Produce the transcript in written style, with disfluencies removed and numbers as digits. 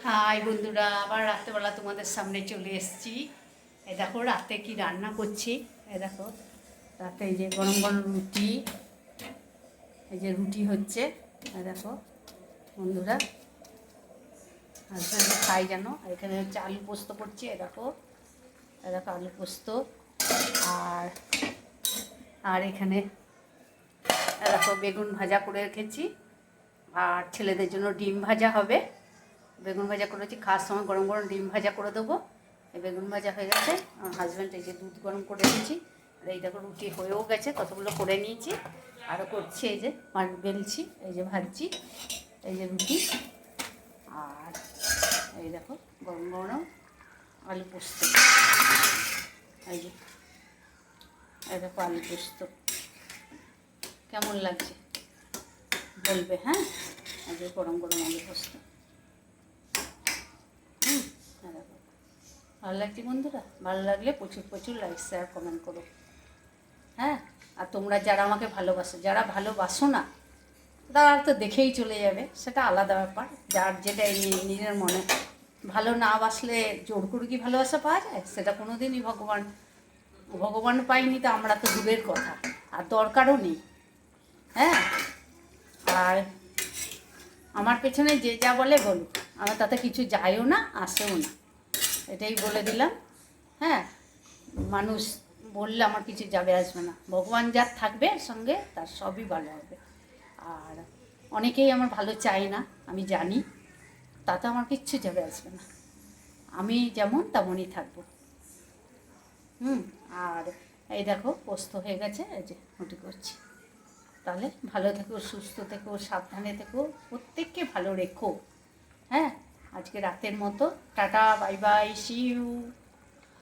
High বন্ধুরা, আবার রাত্রেবেলা তোমাদের সামনে চলে এসেছি। এই দেখো রাতে কি রান্না করছি। এই দেখো রাতে এই যে গরম গরম রুটি, এই যে রুটি হচ্ছে। এই দেখো বন্ধুরা, হাজব্যান্ডে খাই যেন। এখানে হচ্ছে আলু পোস্ত করছি। এই দেখো আলু পোস্ত। আর আর এখানে দেখো বেগুন ভাজা করে রেখেছি। আর ছেলেদের জন্য ডিম ভাজা হবে। বেগুন ভাজা করেছি, খাওয়ার সময় গরম গরম ডিম ভাজা করে দেবো। এই বেগুন ভাজা হয়ে গেছে। আমার হাজব্যান্ড এই যে দুধ গরম করে রেখেছি। আর এই দেখো রুটি হয়েও গেছে, কতগুলো করে নিয়েছি। আরও করছি, এই যে বেলছি, এই যে ভাজছি, এই যে রুটি। আর এই দেখো গরম গরম আলু পোস্ত। এই যে এই দেখো আলু পোস্ত কেমন লাগছে বলবে, হ্যাঁ। এই যে গরম গরম আলু পোস্ত। ভালো লাগছে বন্ধুরা? ভালো লাগলে প্রচুর প্রচুর লাইক শেয়ার কমেন্ট করো, হ্যাঁ। আর তোমরা যারা আমাকে ভালোবাসো, যারা ভালোবাসো না তারা তো দেখেই চলে যাবে, সেটা আলাদা ব্যাপার। যার যেটা নিজের মনে ভালো না বাসলে জোর করে কি ভালোবাসা পাওয়া যায়? সেটা কোনো দিনই ভগবান পাইনি, তো আমরা তো দূরের কথা, আর দরকারও নেই, হ্যাঁ। আর আমার পেছনে যে যা বলে বলুক, আমার তাতে কিছু যায়ও না, আসেও না, এটাই বলে দিলাম, হ্যাঁ। মানুষ বললে আমার কিছু যাবে আসবে না। ভগবান যার থাকবে সঙ্গে, তার সবই ভালো হবে। আর অনেকেই আমার ভালো চায় না, আমি জানি, তাতে আমার কিচ্ছু যাবে আসবে না। আমি যেমন তেমনই থাকবো। আর এই দেখো পোস্ত হয়ে গেছে, এই যে রুটি করছি। তাহলে ভালো থেকো, সুস্থ থেকো, সাবধানে থেকো, প্রত্যেককে ভালো রেখো, হ্যাঁ। আজকে রাতের মতো tata, bye bye, see you.